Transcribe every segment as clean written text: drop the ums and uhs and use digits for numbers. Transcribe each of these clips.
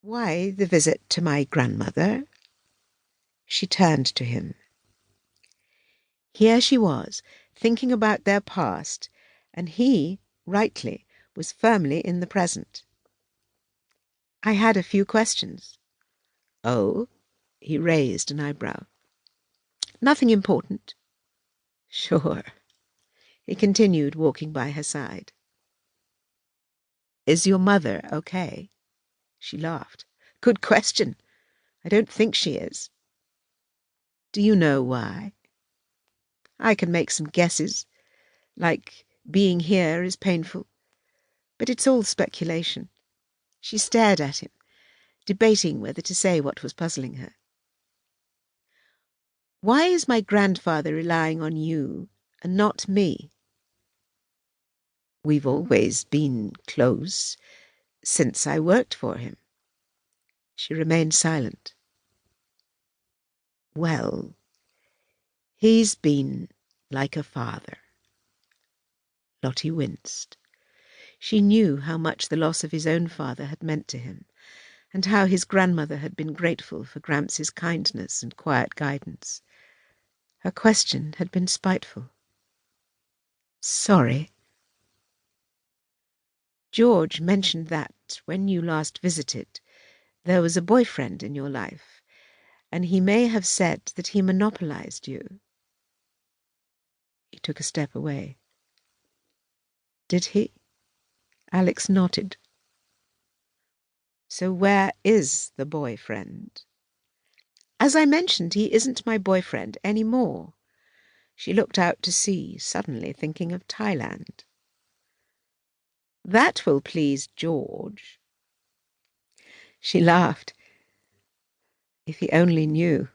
"Why the visit to my grandmother?" She turned to him. Here she was, thinking about their past, and he, rightly, was firmly in the present. "I had a few questions." "Oh?" He raised an eyebrow. "Nothing important." "Sure." He continued, walking by her side. "Is your mother okay?" She laughed. "Good question. I don't think she is." "Do you know why?" "I can make some guesses, like being here is painful. But it's all speculation." She stared at him, debating whether to say what was puzzling her. "Why is my grandfather relying on you and not me?" "We've always been close, since I worked for him." She remained silent. "Well, he's been like a father." Lottie winced. She knew how much the loss of his own father had meant to him, and how his grandmother had been grateful for Gramps' kindness and quiet guidance. Her question had been spiteful. "Sorry." "George mentioned that, when you last visited, there was a boyfriend in your life, and he may have said that he monopolized you." He took a step away. "Did he?" Alex nodded. "So where is the boyfriend?" "As I mentioned, he isn't my boyfriend any more." She looked out to sea, suddenly thinking of Thailand. "That will please George." She laughed. If he only knew.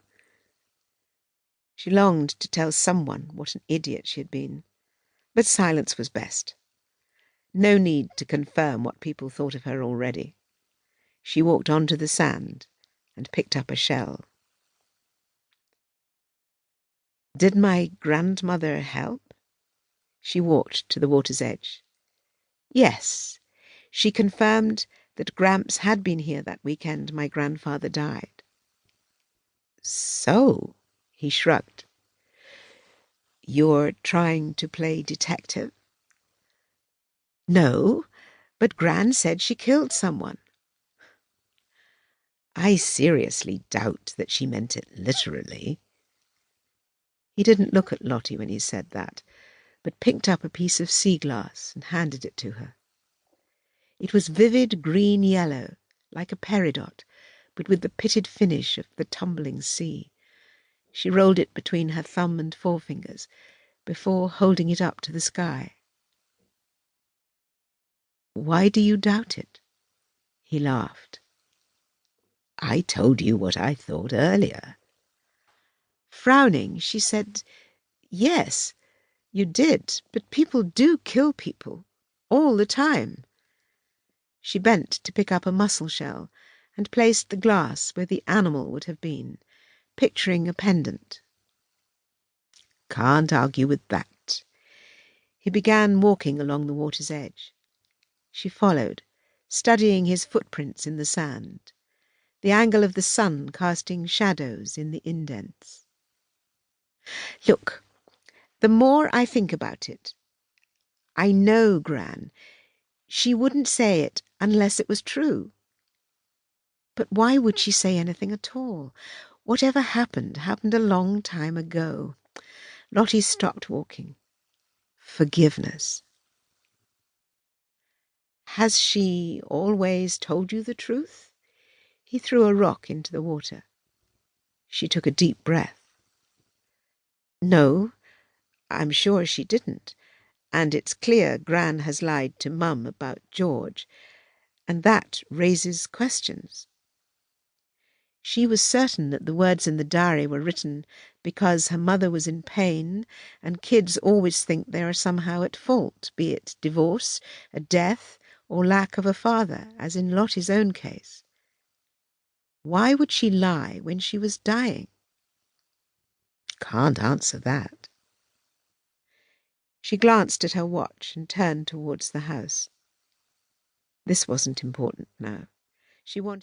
She longed to tell someone what an idiot she had been, but silence was best. No need to confirm what people thought of her already. She walked onto the sand and picked up a shell. "Did my grandmother help?" She walked to the water's edge. "Yes. She confirmed that Gramps had been here that weekend my grandfather died." "So?" He shrugged. "You're trying to play detective?" "No, but Gran said she killed someone." "I seriously doubt that she meant it literally." He didn't look at Lottie when he said that, but picked up a piece of sea glass and handed it to her. It was vivid green-yellow, like a peridot, but with the pitted finish of the tumbling sea. She rolled it between her thumb and forefingers before holding it up to the sky. "Why do you doubt it?" He laughed. "I told you what I thought earlier." Frowning, she said, "Yes, you did, but people do kill people, all the time." She bent to pick up a mussel shell and placed the glass where the animal would have been, picturing a pendant. "Can't argue with that." He began walking along the water's edge. She followed, studying his footprints in the sand, the angle of the sun casting shadows in the indents. "Look, the more I think about it, I know Gran. She wouldn't say it unless it was true. But why would she say anything at all? Whatever happened, happened a long time ago." Lottie stopped walking. "Forgiveness." "Has she always told you the truth?" He threw a rock into the water. She took a deep breath. "No, I'm sure she didn't. And it's clear Gran has lied to Mum about George, and that raises questions." She was certain that the words in the diary were written because her mother was in pain, and kids always think they are somehow at fault, be it divorce, a death, or lack of a father, as in Lottie's own case. Why would she lie when she was dying? Can't answer that. She glanced at her watch and turned towards the house. This wasn't important now. She wanted